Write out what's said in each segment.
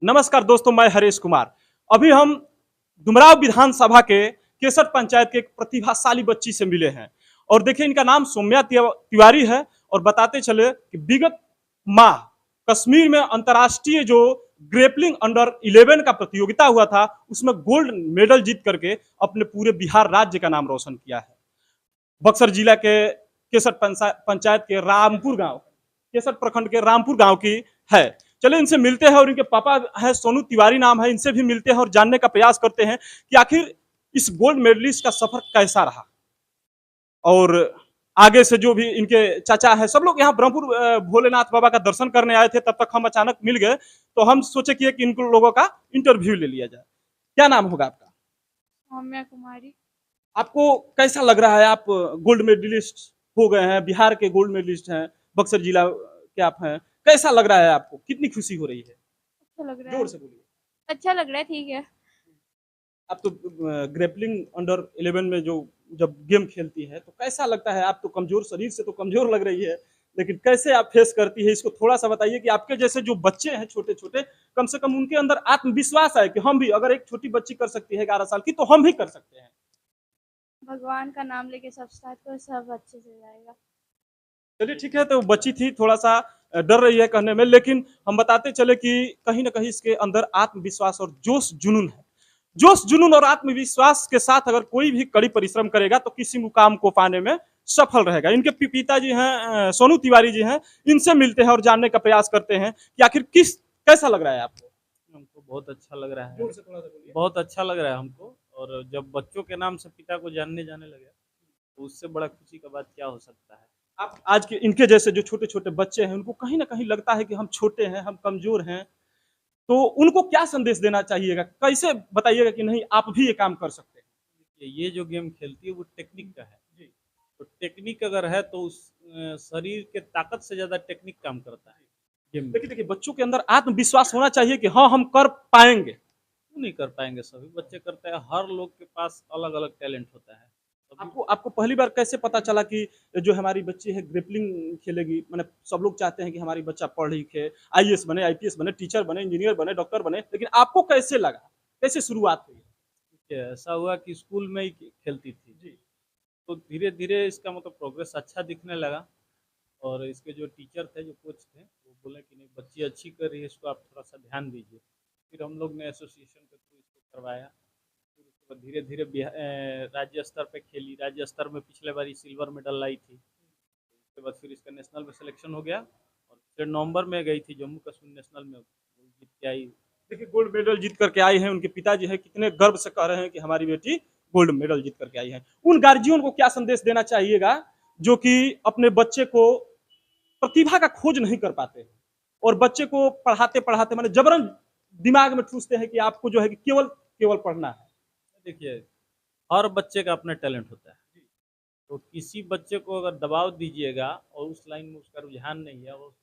नमस्कार दोस्तों, मैं हरीश कुमार। अभी हम डुमराव विधानसभा के केसठ पंचायत के एक प्रतिभाशाली बच्ची से मिले हैं और देखिए इनका नाम सौम्या तिवारी है। और बताते चले कि विगत माह कश्मीर में अंतर्राष्ट्रीय जो ग्रेपलिंग अंडर 11 का प्रतियोगिता हुआ था उसमें गोल्ड मेडल जीत करके अपने पूरे बिहार राज्य का नाम रोशन किया है। बक्सर जिला के केसठ पंचायत के रामपुर गांव, केसठ प्रखंड के रामपुर गांव की है। चलिए इनसे मिलते हैं और इनके पापा है सोनू तिवारी नाम है, इनसे भी मिलते हैं और जानने का प्रयास करते हैं कि आखिर इस गोल्ड मेडलिस्ट का सफर कैसा रहा। और आगे से जो भी इनके चाचा है, सब लोग यहाँ ब्रह्मपुर भोलेनाथ बाबा का दर्शन करने आए थे, तब तक हम अचानक मिल गए तो हम सोचे कि इन लोगों का इंटरव्यू ले लिया जाए। क्या नाम होगा आपका? सौम्या कुमारी। आपको कैसा लग रहा है? आप गोल्ड मेडलिस्ट हो गए हैं, बिहार के गोल्ड मेडलिस्ट हैं, बक्सर जिला के आप हैं। कैसा लग रहा है आपको? कितनी खुशी हो रही है? अच्छा लग रहा जोर है। से बोलिए। अच्छा लग रहा है, ठीक है। आप तो ग्रेपलिंग अंडर 11 में जो जब गेम खेलती है तो कैसा लगता है? आप तो कमजोर, शरीर से तो कमजोर लग रही है, लेकिन कैसे आप फेस करती है इसको थोड़ा सा बताइए कि आपके जैसे जो बच्चे हैं छोटे छोटे, कम से कम उनके अंदर आत्मविश्वास है कि हम भी, अगर एक छोटी बच्ची कर सकती है 11 साल की, तो हम भी कर सकते हैं। भगवान का नाम लेके सब स्टार्ट करो, सब अच्छे से जाएगा। चलिए ठीक है, तो बच्ची थी, थोड़ा सा डर रही है कहने में, लेकिन हम बताते चले कि कहीं ना कहीं इसके अंदर आत्मविश्वास और जोश जुनून है। जोश जुनून और आत्मविश्वास के साथ अगर कोई भी कड़ी परिश्रम करेगा तो किसी मुकाम को पाने में सफल रहेगा। इनके पिताजी हैं सोनू तिवारी जी हैं, इनसे मिलते हैं और जानने का प्रयास करते हैं कि आखिर कैसा लग रहा है आपको? हमको बहुत अच्छा लग रहा है। जोर से थोड़ा सा बोलिए। बहुत अच्छा लग रहा है हमको। और जब बच्चों के नाम से पिता को जानने जाने लगे तो उससे बड़ा खुशी का बात क्या हो सकता है। आप आज के इनके जैसे जो छोटे छोटे बच्चे हैं उनको कहीं ना कहीं लगता है कि हम छोटे हैं, हम कमजोर हैं, तो उनको क्या संदेश देना चाहिएगा? कैसे बताइएगा कि नहीं आप भी ये काम कर सकते हैं? ये जो गेम खेलती है वो टेक्निक का है। तो टेक्निक अगर है तो उस शरीर के ताकत से ज़्यादा टेक्निक काम करता है गेम में। देखिए देखिए, बच्चों के अंदर आत्मविश्वास होना चाहिए कि हाँ हम कर पाएंगे। क्यों नहीं कर पाएंगे? सभी बच्चे करते हैं। हर लोग के पास अलग अलग टैलेंट होता है। सभी आपको आपको पहली बार कैसे पता चला कि जो हमारी बच्ची है ग्रिपलिंग खेलेगी? मैंने, सब लोग चाहते हैं कि हमारी बच्चा पढ़ लिखे, आईएएस बने, आईपीएस बने, टीचर बने, इंजीनियर बने, डॉक्टर बने, लेकिन आपको कैसे लगा? कैसे शुरुआत हुई? ऐसा हुआ कि स्कूल में ही खेलती थी। जी। तो धीरे धीरे इसका मतलब प्रोग्रेस अच्छा दिखने लगा। और इसके जो टीचर थे, जो कोच थे, वो बोले कि नहीं, बच्ची अच्छी कर रही है, इसको आप थोड़ा सा ध्यान दीजिए। फिर हम लोग ने एसोसिएशन के थ्रू इसको करवाया। फिर उसके बाद धीरे धीरे राज्य स्तर पे खेली। राज्य स्तर में पिछले बार सिल्वर मेडल लाई थी। उसके बाद फिर इसका नेशनल में सिलेक्शन हो गया और फिर नवंबर में गई थी जम्मू कश्मीर नेशनल में, जीत के आई। देखिए गोल्ड मेडल जीत करके आई हैं, उनके पिताजी हैं, कितने गर्व से कह रहे हैं कि हमारी बेटी गोल्ड मेडल जीत करके आई है। उन गार्जियन को क्या संदेश देना चाहिएगा जो कि अपने बच्चे को प्रतिभा का खोज नहीं कर पाते हैं और बच्चे को पढ़ाते पढ़ाते मैंने जबरन दिमाग में ठूसते हैं कि आपको जो है कि केवल केवल पढ़ना है? देखिए, हर बच्चे का अपना टैलेंट होता है। तो किसी बच्चे को अगर दबाव दीजिएगा और उस लाइन में उसका रुझान नहीं है, और उस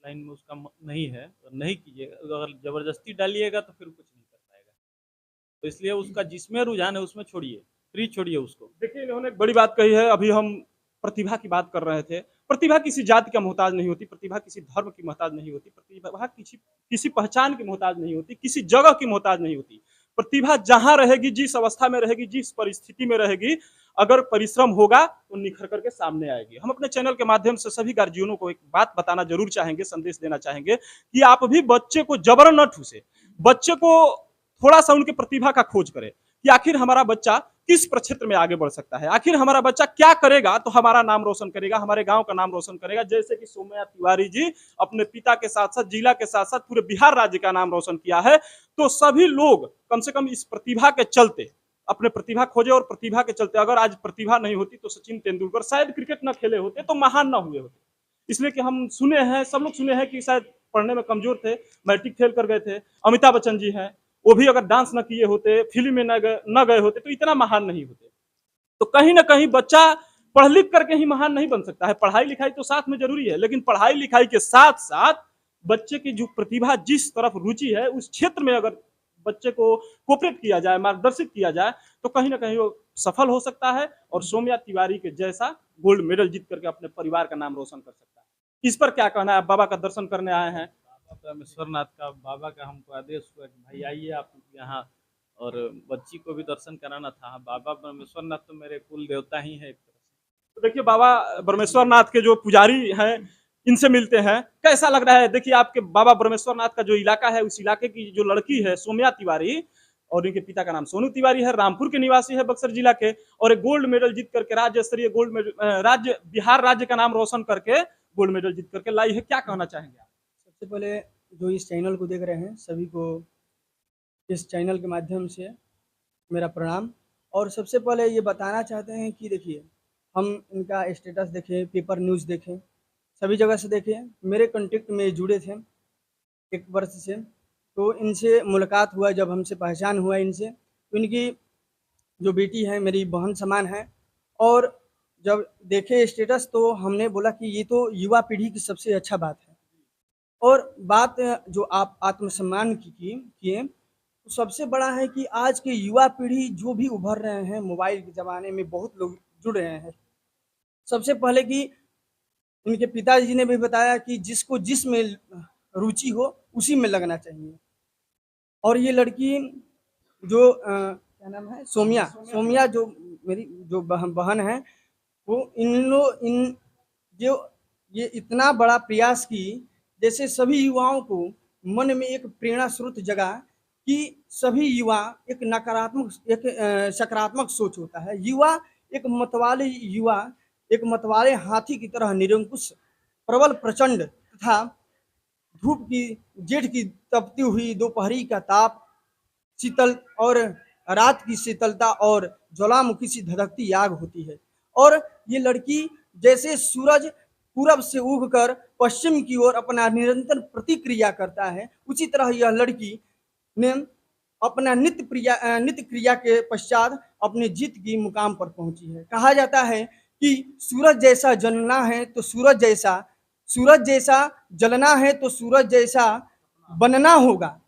लाइन में उसका नहीं है, तो नहीं कीजिएगा। अगर ज़बरदस्ती डालिएगा तो फिर कुछ नहीं कर पाएगा। तो इसलिए उसका जिसमें रुझान है उसमें छोड़िए, फ्री छोड़िए उसको। देखिए इन्होंने एक बड़ी बात कही है। अभी हम प्रतिभा की बात कर रहे थे। प्रतिभा किसी जाति का मोहताज नहीं होती, प्रतिभा किसी धर्म की मोहताज नहीं होती, प्रतिभा किसी किसी पहचान की मोहताज नहीं होती, किसी जगह की मोहताज नहीं होती। प्रतिभा जहां रहेगी, जिस अवस्था में रहेगी, जिस परिस्थिति में रहेगी, अगर परिश्रम होगा तो निखर करके सामने आएगी। हम अपने चैनल के माध्यम से सभी गार्जियनों को एक बात बताना जरूर चाहेंगे, संदेश देना चाहेंगे कि आप भी बच्चे को जबरन न ठूसे। बच्चे को थोड़ा सा उनके प्रतिभा का खोज करें कि आखिर हमारा बच्चा किस प्रक्षेत्र में आगे बढ़ सकता है, आखिर हमारा बच्चा क्या करेगा तो हमारा नाम रोशन करेगा, हमारे गांव का नाम रोशन करेगा। जैसे कि सौम्या तिवारी जी अपने पिता के साथ साथ जिला के साथ साथ पूरे बिहार राज्य का नाम रोशन किया है। तो सभी लोग कम से कम इस प्रतिभा के चलते अपने प्रतिभा खोजे, और प्रतिभा के चलते अगर आज प्रतिभा नहीं होती तो सचिन तेंदुलकर शायद क्रिकेट न खेले होते, तो महान न हुए होते। इसलिए कि हम सुने हैं, सब लोग सुने हैं कि शायद पढ़ने में कमजोर थे, मैट्रिक फेल कर गए थे। अमिताभ बच्चन जी हैं, वो भी अगर डांस न किए होते, फिल्म में न गए होते तो इतना महान नहीं होते। तो कहीं ना कहीं बच्चा पढ़ लिख करके ही महान नहीं बन सकता है। पढ़ाई लिखाई तो साथ में जरूरी है, लेकिन पढ़ाई लिखाई के साथ साथ बच्चे की जो प्रतिभा, जिस तरफ रुचि है, उस क्षेत्र में अगर बच्चे को कोऑपरेट किया जाए, मार्गदर्शित किया जाए, तो कहीं ना कहीं वो सफल हो सकता है और सौम्या तिवारी के जैसा गोल्ड मेडल जीत करके अपने परिवार का नाम रोशन कर सकता है। इस पर क्या कहना है? आप बाबा का दर्शन करने आए हैं, परमेश्वर नाथ का बाबा का हमको आदेश हुआ कि भाई आइए आप यहाँ, और बच्ची को भी दर्शन कराना था। बाबा परमेश्वर नाथ तो मेरे कुल देवता ही है एक तरह से। तो देखिए बाबा ब्रह्मेश्वर नाथ के जो पुजारी हैं इनसे मिलते हैं, कैसा लग रहा है? देखिए आपके बाबा ब्रह्मेश्वर नाथ का जो इलाका है, उस इलाके की जो लड़की है सौम्या तिवारी, और इनके पिता का नाम सोनू तिवारी है, रामपुर के निवासी है बक्सर जिला के, और एक गोल्ड मेडल जीत करके राज्य स्तरीय गोल्ड मेडल राज्य बिहार राज्य का नाम रोशन करके गोल्ड मेडल जीत करके लाई है। क्या कहना चाहेंगे आप? सबसे पहले जो इस चैनल को देख रहे हैं सभी को इस चैनल के माध्यम से मेरा प्रणाम। और सबसे पहले ये बताना चाहते हैं कि देखिए, हम इनका स्टेटस देखें, पेपर न्यूज़ देखें, सभी जगह से देखें, मेरे कॉन्टेक्ट में जुड़े थे 1 वर्ष से। तो इनसे मुलाकात हुआ, जब हमसे पहचान हुआ इनसे, तो इनकी जो बेटी है मेरी बहन समान है। और जब देखे स्टेटस तो हमने बोला कि ये तो युवा पीढ़ी की सबसे अच्छा बात है। और बात जो आप आत्मसम्मान की किए, तो सबसे बड़ा है कि आज के युवा पीढ़ी जो भी उभर रहे हैं, मोबाइल के ज़माने में बहुत लोग जुड़ रहे हैं। सबसे पहले कि इनके पिताजी ने भी बताया कि जिसको जिसमें रुचि हो उसी में लगना चाहिए। और ये लड़की जो क्या नाम है, सोमिया जो मेरी जो बहन है, वो इन जो ये इतना बड़ा प्रयास की, जैसे सभी युवाओं को मन में एक प्रेरणा स्रोत जगा कि सभी युवा एक नकारात्मक सकारात्मक सोच होता है। युवा एक मतवाले हाथी की तरह निरंकुश, प्रबल, प्रचंड तथा धूप की जेठ की तपती हुई दोपहरी का ताप, शीतल और रात की शीतलता और ज्वालामुखी सी धधकती आग होती है। और ये लड़की जैसे सूरज पूरब से उगकर पश्चिम की ओर अपना निरंतर प्रतिक्रिया करता है, उसी तरह यह लड़की ने अपना नित्य क्रिया के पश्चात अपने जीत की मुकाम पर पहुंची है। कहा जाता है कि सूरज जैसा जलना है तो सूरज जैसा जलना है तो सूरज जैसा बनना होगा।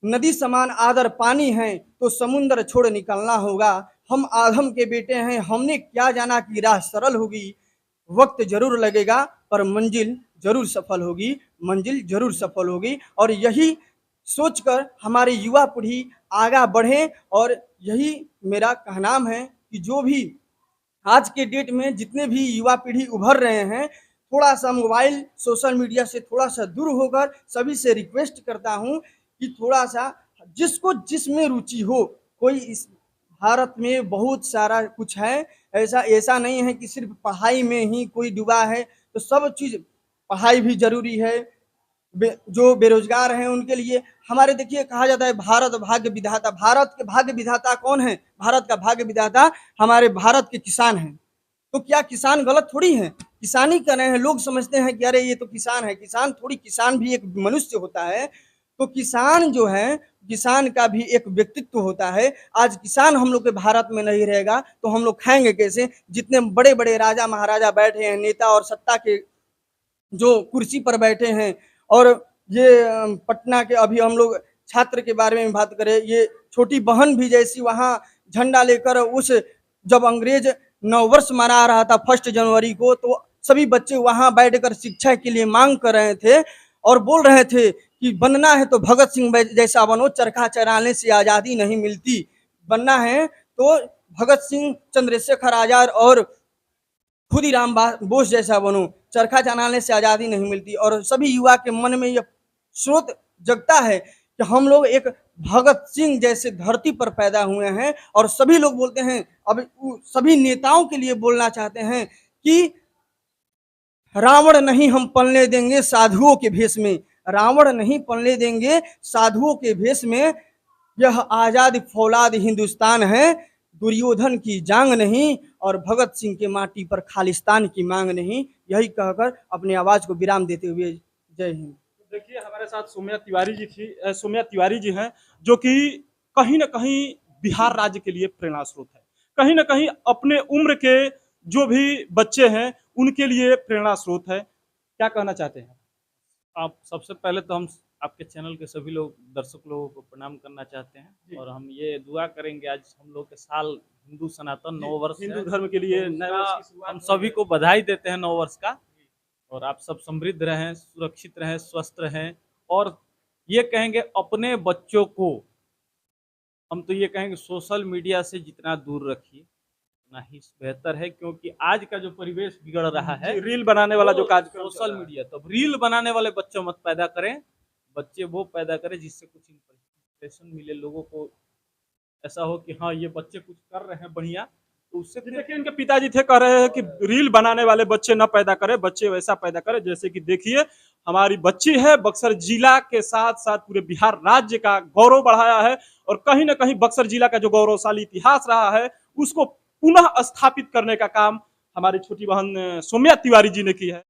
नदी समान आदर पानी है तो समुद्र छोड़ निकलना होगा। हम आदम के बेटे हैं, हमने क्या जाना कि राह सरल होगी। वक्त जरूर लगेगा पर मंजिल जरूर सफल होगी, मंजिल जरूर सफल होगी। और यही सोचकर हमारी युवा पीढ़ी आगा बढ़े। और यही मेरा कहनाम है कि जो भी आज के डेट में जितने भी युवा पीढ़ी उभर रहे हैं, थोड़ा सा मोबाइल सोशल मीडिया से थोड़ा सा दूर होकर सभी से रिक्वेस्ट करता हूँ कि थोड़ा सा जिसको जिसमें रुचि हो। कोई इस भारत में बहुत सारा कुछ है, ऐसा नहीं है कि सिर्फ पढ़ाई में ही कोई डूबा है। तो सब चीज़, पढ़ाई भी जरूरी है। जो बेरोजगार हैं उनके लिए हमारे, देखिए कहा जाता है भारत भाग्य विधाता। भारत के भाग्य विधाता कौन है? भारत का भाग्य विधाता हमारे भारत के किसान हैं। तो क्या किसान गलत थोड़ी हैं? किसानी कर रहे हैं। लोग समझते हैं कि अरे ये तो किसान है, किसान थोड़ी, किसान भी एक मनुष्य होता है। तो किसान जो है, किसान का भी एक व्यक्तित्व होता है। आज किसान हम लोग के भारत में नहीं रहेगा तो हम लोग खाएंगे कैसे? जितने बड़े बड़े राजा महाराजा बैठे हैं, नेता और सत्ता के जो कुर्सी पर बैठे हैं, और ये पटना के अभी हम लोग छात्र के बारे में बात करें, ये छोटी बहन भी जैसी वहाँ झंडा लेकर उस जब अंग्रेज नववर्ष मना रहा था 1 जनवरी को, तो सभी बच्चे वहाँ बैठकर शिक्षा के लिए मांग कर रहे थे और बोल रहे थे कि बनना है तो भगत सिंह जैसा बनो, चरखा चलाने से आज़ादी नहीं मिलती। बनना है तो भगत सिंह, चंद्रशेखर आजाद और खुदीराम बोस जैसा बनो, चरखा चलाने से आज़ादी नहीं मिलती। और सभी युवा के मन में यह स्रोत जगता है कि हम लोग एक भगत सिंह जैसे धरती पर पैदा हुए हैं। और सभी लोग बोलते हैं, अब सभी नेताओं के लिए बोलना चाहते हैं कि रावण नहीं हम पलने देंगे साधुओं के भेष में, रावण नहीं पलने देंगे साधुओं के भेष में। यह आजाद फौलाद हिंदुस्तान है, दुर्योधन की जांग नहीं और भगत सिंह के माटी पर खालिस्तान की मांग नहीं। यही कहकर अपनी आवाज को विराम देते हुए जय हिंद। देखिए हमारे साथ सौम्या तिवारी जी थी, सौम्या तिवारी जी हैं, जो कि कहीं ना कहीं बिहार राज्य के लिए प्रेरणा स्रोत है। कहीं ना कहीं अपने उम्र के जो भी बच्चे हैं उनके लिए प्रेरणा स्रोत है। क्या कहना चाहते हैं? आप सबसे पहले तो हम आपके चैनल के सभी लोग दर्शक लोगों को प्रणाम करना चाहते हैं, और हम ये दुआ करेंगे आज हम लोग के साल हिंदू सनातन नव वर्ष हिंदू है, धर्म के लिए तो नए वर्ष की शुरुआत हम सभी को बधाई देते हैं नव वर्ष का। और आप सब समृद्ध रहें, सुरक्षित रहें, स्वस्थ रहें, और ये कहेंगे अपने बच्चों को, हम तो ये कहेंगे सोशल मीडिया से जितना दूर रखिए उतना ही बेहतर है, क्योंकि आज का जो परिवेश बिगड़ रहा है, रील बनाने वाला जो कार्यक्रम सोशल मीडिया, तो रील बनाने वाले बच्चों मत पैदा करें, बच्चे वो पैदा करें जिससे कुछ इंस्पिरेशन मिले लोगों को, ऐसा हो कि हाँ ये बच्चे कुछ कर रहे हैं बढ़िया, तो उससे देखिए इनके पिताजी थे कह रहे हैं कि रील बनाने वाले बच्चे न पैदा करें, बच्चे वैसा पैदा करें जैसे कि देखिए हमारी बच्ची है, बक्सर जिला के साथ साथ पूरे बिहार राज्य का गौरव बढ़ाया है और कहीं ना कहीं बक्सर जिला का जो गौरवशाली इतिहास रहा है उसको पुनः स्थापित करने का काम हमारी छोटी बहन सौम्या तिवारी जी ने की है।